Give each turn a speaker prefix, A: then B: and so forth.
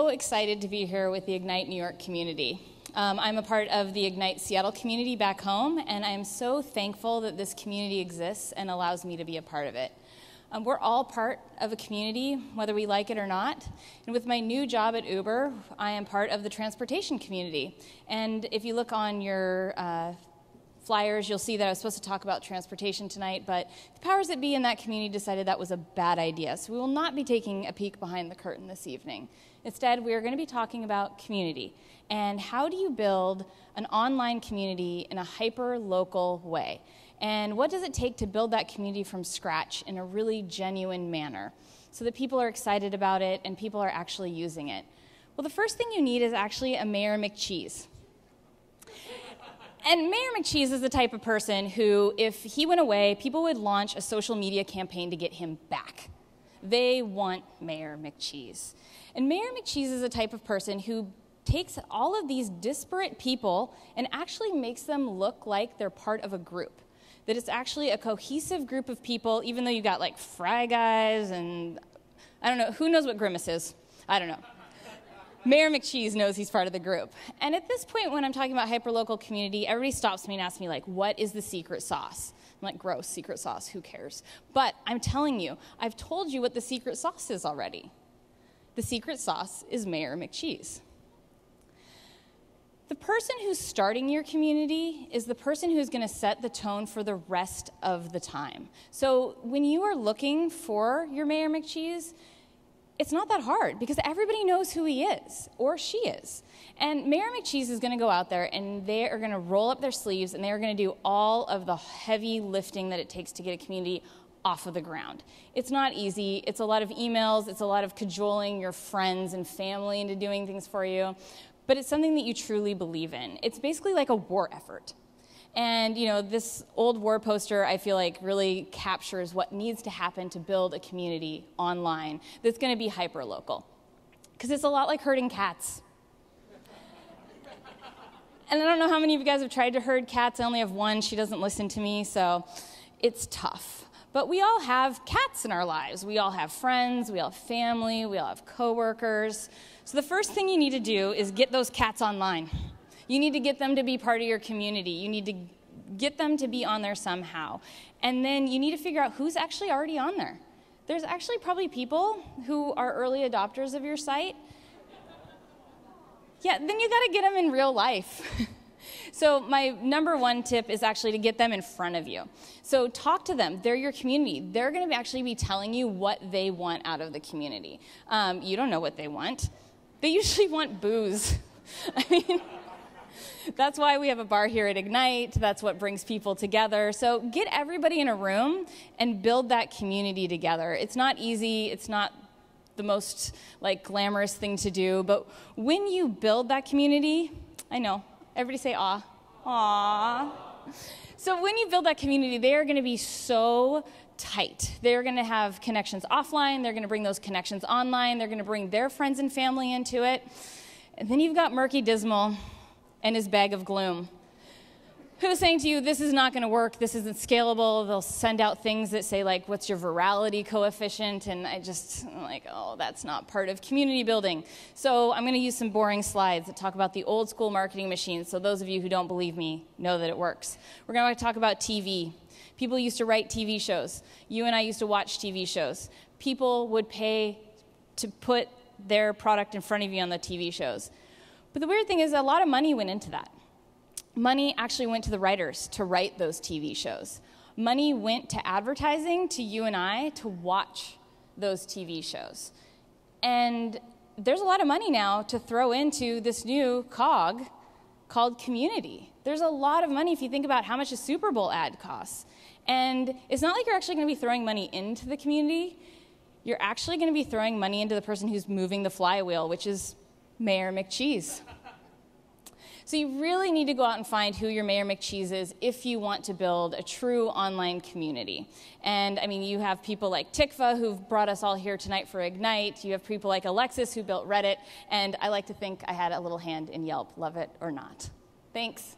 A: so excited to be here with the Ignite New York community. I'm a part of the Ignite Seattle community back home, and I am so thankful that this community exists and allows me to be a part of it. We're all part of a community, whether we like it or not. And with my new job at Uber, I am part of the transportation community. And if you look on your flyers, you'll see that I was supposed to talk about transportation tonight, but the powers that be in that community decided that was a bad idea. So we will not be taking a peek behind the curtain this evening. Instead, we are going to be talking about community and how do you build an online community in a hyper-local way. And what does it take to build that community from scratch in a really genuine manner so that people are excited about it and people are actually using it? Well, the first thing you need is actually a Mayor McCheese. And Mayor McCheese is the type of person who, if he went away, people would launch a social media campaign to get him back. They want Mayor McCheese. And Mayor McCheese is the type of person who takes all of these disparate people and actually makes them look like they're part of a group. That it's actually a cohesive group of people, even though you got like Fry Guys and, I don't know, who knows what Grimace is? I don't know. Mayor McCheese knows he's part of the group. And at this point, when I'm talking about hyperlocal community, everybody stops me and asks me, like, what is the secret sauce? I'm like, gross, secret sauce, who cares? But I'm telling you, I've told you what the secret sauce is already. The secret sauce is Mayor McCheese. The person who's starting your community is the person who's going to set the tone for the rest of the time. So when you are looking for your Mayor McCheese, it's not that hard because everybody knows who he is or she is. And Mayor McCheese is going to go out there and they are going to roll up their sleeves and they are going to do all of the heavy lifting that it takes to get a community off of the ground. It's not easy. It's a lot of emails. It's a lot of cajoling your friends and family into doing things for you. But it's something that you truly believe in. It's basically like a war effort. And, you know, this old war poster, I feel like, really captures what needs to happen to build a community online that's going to be hyperlocal. Because it's a lot like herding cats. And I don't know how many of you guys have tried to herd cats. I only have one. She doesn't listen to me, so it's tough. But we all have cats in our lives. We all have friends. We all have family. We all have coworkers. So the first thing you need to do is get those cats online. You need to get them to be part of your community. You need to get them to be on there somehow. And then you need to figure out who's actually already on there. There's actually probably people who are early adopters of your site. Yeah, then you got to get them in real life. So my number one tip is actually to get them in front of you. So talk to them. They're your community. They're going to actually be telling you what they want out of the community. You don't know what they want. They usually want booze. I mean, that's why we have a bar here at Ignite. That's what brings people together. So get everybody in a room and build that community together. It's not easy. It's not the most like glamorous thing to do. But when you build that community, I know, everybody say aw. Aw. So when you build that community, they are going to be so tight. They're going to have connections offline. They're going to bring those connections online. They're going to bring their friends and family into it. And then you've got Murky Dismal and his bag of gloom, who's saying to you, this is not going to work, this isn't scalable. They'll send out things that say, like, what's your virality coefficient? And I'm like, oh, that's not part of community building. So I'm going to use some boring slides that talk about the old school marketing machine, so those of you who don't believe me know that it works. We're going to talk about TV. People used to write TV shows. You and I used to watch TV shows. People would pay to put their product in front of you on the TV shows. But the weird thing is a lot of money went into that. Money actually went to the writers to write those TV shows. Money went to advertising, to you and I, to watch those TV shows. And there's a lot of money now to throw into this new cog called community. There's a lot of money if you think about how much a Super Bowl ad costs. And it's not like you're actually going to be throwing money into the community. You're actually going to be throwing money into the person who's moving the flywheel, which is Mayor McCheese. So you really need to go out and find who your Mayor McCheese is if you want to build a true online community. And I mean, you have people like Tikva who've brought us all here tonight for Ignite. You have people like Alexis who built Reddit. And I like to think I had a little hand in Yelp, love it or not. Thanks.